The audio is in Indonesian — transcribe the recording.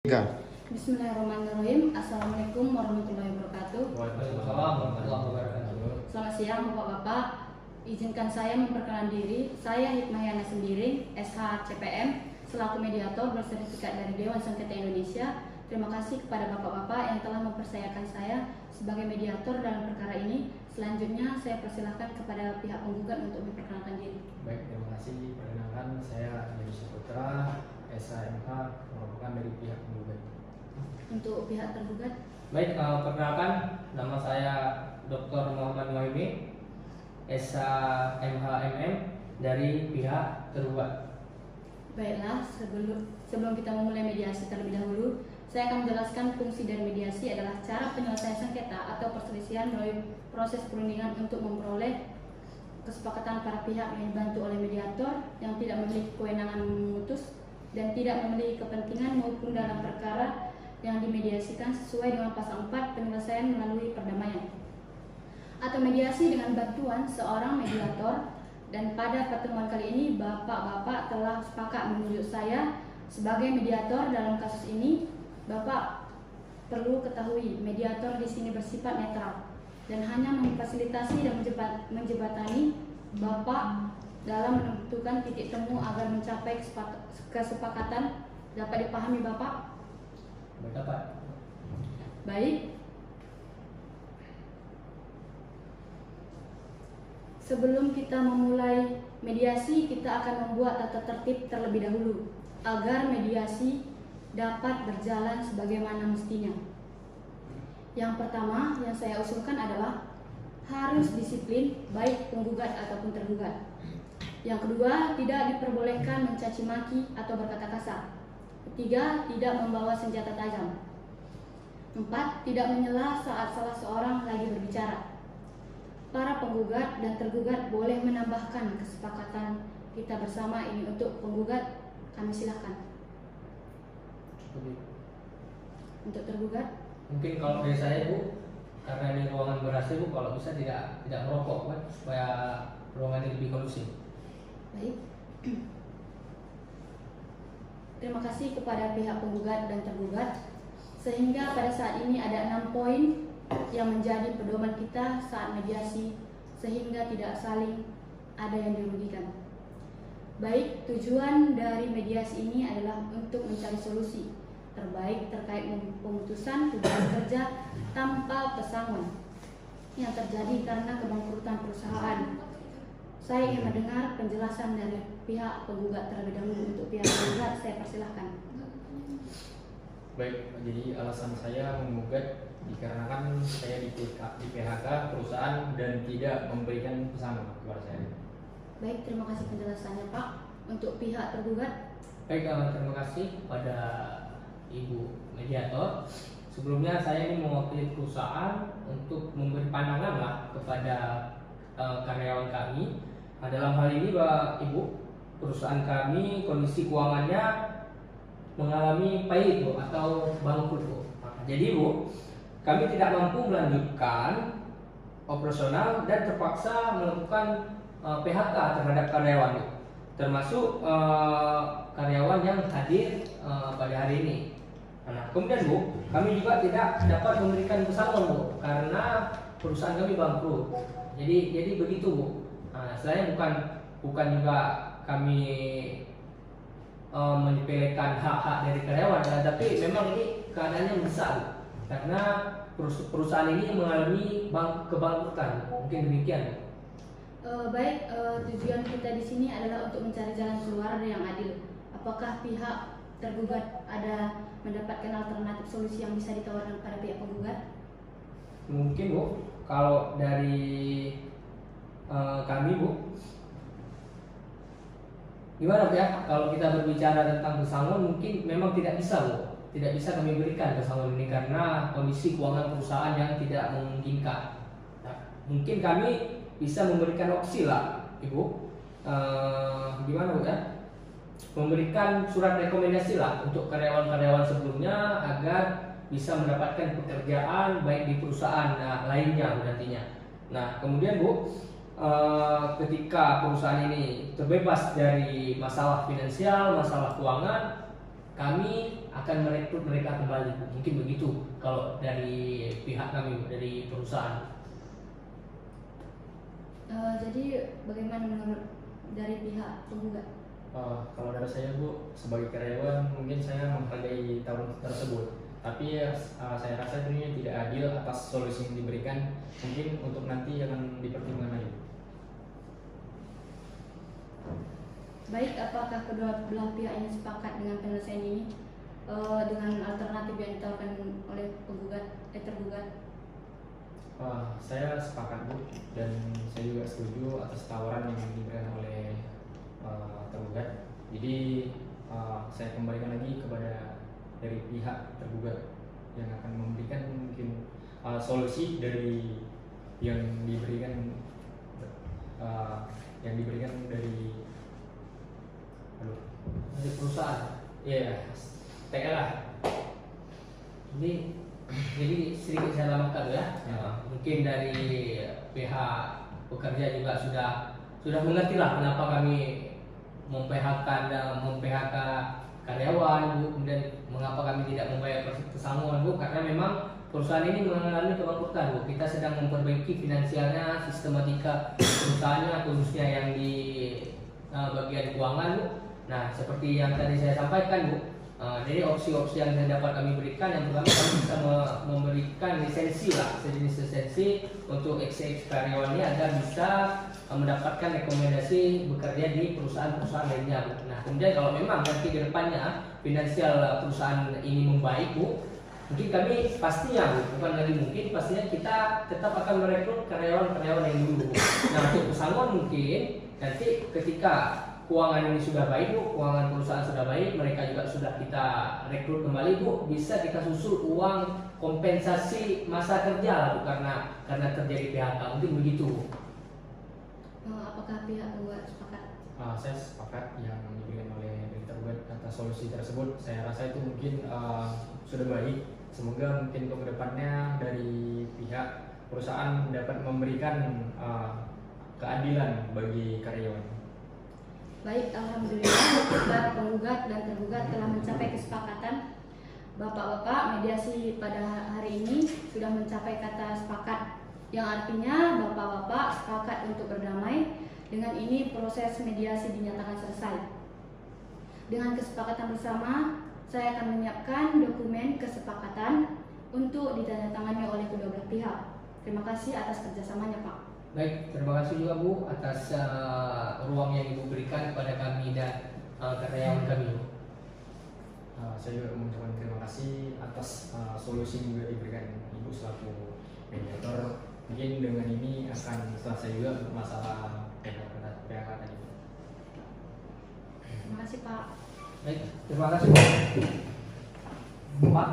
Tiga. Bismillahirrahmanirrahim. Assalamualaikum warahmatullahi wabarakatuh. Waalaikumsalam warahmatullahi wabarakatuh. Selamat siang Bapak-Bapak. Izinkan saya memperkenalkan diri. Saya Hikmahyana Sembiring, SH CPM, selaku mediator bersertifikat dari Dewan Sengketa Indonesia. Terima kasih kepada Bapak-Bapak yang telah mempercayakan saya sebagai mediator dalam perkara ini. Selanjutnya saya persilahkan kepada pihak penggugat untuk memperkenalkan diri. Baik, terima kasih. Perkenalkan, saya Yudi Saputra, SHMH, merupakan dari pihak penggugat. Untuk pihak tergugat, Baik, perkenalkan nama saya Dr. Muhammad Muhaimi, SHMHMM dari pihak tergugat. baiklah, sebelum kita memulai mediasi terlebih dahulu, saya akan menjelaskan fungsi dari mediasi adalah cara penyelesaian sengketa atau perselisihan melalui proses perundingan untuk memperoleh kesepakatan para pihak yang dibantu oleh mediator yang tidak memiliki kewenangan memutus dan tidak memiliki kepentingan maupun dalam perkara yang dimediasikan sesuai dengan pasal 4 penyelesaian melalui perdamaian atau mediasi dengan bantuan seorang mediator. Dan pada pertemuan kali ini Bapak-Bapak telah sepakat menunjuk saya sebagai mediator dalam kasus ini. Bapak perlu ketahui mediator di sini bersifat netral dan hanya memfasilitasi dan menjebatani Bapak dalam menentukan titik temu agar mencapai kesepakatan. Dapat dipahami Bapak? Dapat. Baik. Sebelum kita memulai mediasi, kita akan membuat tata tertib terlebih dahulu agar mediasi dapat berjalan sebagaimana mestinya. Yang pertama yang saya usulkan adalah harus disiplin baik penggugat ataupun tergugat. Yang kedua, tidak diperbolehkan mencaci maki atau berkata kasar. Ketiga, tidak membawa senjata tajam. 4. Tidak menyela saat salah seorang lagi berbicara. Para penggugat dan tergugat boleh menambahkan kesepakatan kita bersama ini. Untuk penggugat, kami silakan. Untuk tergugat, Mungkin kalau dari saya Bu, karena ini ruangan ber-AC Bu, kalau bisa tidak merokok kan, supaya ruangan ini lebih kondusif. baik. Terima kasih kepada pihak penggugat dan tergugat. Sehingga pada saat ini ada 6 poin yang menjadi pedoman kita saat mediasi, sehingga tidak saling ada yang dirugikan. Baik, tujuan dari mediasi ini adalah untuk mencari solusi terbaik terkait pemutusan hubungan kerja tanpa pesangon yang terjadi karena kebangkrutan perusahaan. Saya ingin mendengar penjelasan dari pihak penggugat terlebih dahulu. Untuk pihak penggugat, saya persilahkan. Baik, jadi alasan saya menggugat dikarenakan saya di PHK perusahaan dan tidak memberikan pesangon kepada saya. Baik, terima kasih penjelasannya Pak. Untuk pihak tergugat, Baik, terima kasih kepada Ibu Mediator. Sebelumnya saya ini mewakili perusahaan untuk memberi pandangan lah kepada karyawan kami. Nah, dalam hal ini Ibu, perusahaan kami kondisi keuangannya mengalami pahit Bu, atau bangkrut Bu. Nah, jadi Bu, kami tidak mampu melanjutkan operasional dan terpaksa melakukan PHK terhadap karyawan Bu, termasuk karyawan yang hadir pada hari ini. Nah, kemudian Bu, kami juga tidak dapat memberikan pesangon Bu, karena perusahaan kami bangkrut. Jadi begitu Bu. Nah, selain bukan juga kami menyepelekan hak-hak dari karyawan, tapi memang ini keadaannya mendesak Bu, karena perusahaan ini mengalami kebangkrutan. Mungkin demikian. baik, tujuan kita di sini adalah untuk mencari jalan keluar yang adil. Apakah pihak tergugat ada mendapatkan alternatif solusi yang bisa ditawarkan pada pihak penggugat? Mungkin Bu, kalau dari kami Bu, gimana Bu ya? Kalau kita berbicara tentang pesangon, mungkin memang tidak bisa Bu, tidak bisa kami berikan pesangon ini karena kondisi keuangan perusahaan yang tidak memungkinkan. Nah, mungkin kami bisa memberikan opsi lah Ibu, gimana Bu ya? Memberikan surat rekomendasi lah untuk karyawan-karyawan sebelumnya agar bisa mendapatkan pekerjaan baik di perusahaan lainnya nantinya. Nah, kemudian Bu, ketika perusahaan ini terbebas dari masalah finansial, masalah keuangan, kami akan merekrut mereka kembali, Bu. Mungkin begitu kalau dari pihak kami, Bu, dari perusahaan. Jadi bagaimana menurut dari pihak penggugat? Kalau dari saya Bu, sebagai karyawan mungkin saya menghargai tahun tersebut. Tapi saya rasa ini tidak adil atas solusi yang diberikan. Mungkin untuk nanti akan dipertimbangkan lagi. Baik, apakah kedua belah pihak ini sepakat dengan penyelesaian ini dengan alternatif yang ditawarkan oleh tergugat? Saya sepakat Bu, dan saya juga setuju atas tawaran yang diberikan oleh tergugat. Jadi saya kembalikan lagi kepada dari pihak tergugat yang akan memberikan mungkin solusi dari yang diberikan dari Perusahaan. ya TL lah. Jadi sedikit saya tambahkan ya. Mungkin dari pihak pekerja juga sudah mengerti lah kenapa kami mem-PHK karyawan, Bu. Kemudian mengapa kami tidak membayar pesangon, Bu, karena memang perusahaan ini mengalami kebangkrutan, Bu. Kita sedang memperbaiki finansialnya, sistematika perusahaannya, khususnya yang di bagian keuangan, Bu. Nah, seperti yang tadi saya sampaikan, Bu, jadi opsi-opsi yang dapat kami berikan, yang pertama kami bisa memberikan lisensi lah, sejenis lisensi untuk ex karyawannya agar bisa mendapatkan rekomendasi bekerja di perusahaan-perusahaan lainnya, Bu. Nah, kemudian kalau memang nanti ke depannya finansial perusahaan ini membaik, Bu, mungkin kami pastinya, Bu, bukan lagi mungkin, pastinya kita tetap akan merekrut karyawan-karyawan yang dulu, Bu. Nah, untuk pesangon mungkin nanti ketika keuangan ini sudah baik, Bu, keuangan perusahaan sudah baik, mereka juga sudah kita rekrut kembali, Bu, bisa kita susul uang kompensasi masa kerja, Bu, karena terjadi PHK, mungkin begitu, Bu. Apakah pihak penggugat sepakat? Saya sepakat yang diberikan oleh tergugat atas solusi tersebut. Saya rasa itu mungkin sudah baik. Semoga mungkin untuk kedepannya dari pihak perusahaan dapat memberikan keadilan bagi karyawan. Baik, alhamdulillah kita penggugat dan tergugat telah mencapai kesepakatan. Bapak-bapak, mediasi pada hari ini sudah mencapai kata sepakat, yang artinya bapak-bapak sepakat untuk berdamai. Dengan ini proses mediasi dinyatakan selesai. Dengan kesepakatan bersama, saya akan menyiapkan dokumen kesepakatan untuk ditandatangani oleh kedua belah pihak. Terima kasih atas kerjasamanya, Pak. Baik, terima kasih juga, Bu, atas ruang yang Ibu berikan kepada kami dan karyawan kami, Bu. Saya juga mengucapkan terima kasih atas solusi yang juga diberikan Ibu selaku mediator. Mungkin dengan ini akan selesai juga masalah PHK tadi. Terima kasih, Pak. Baik, terima kasih, Pak.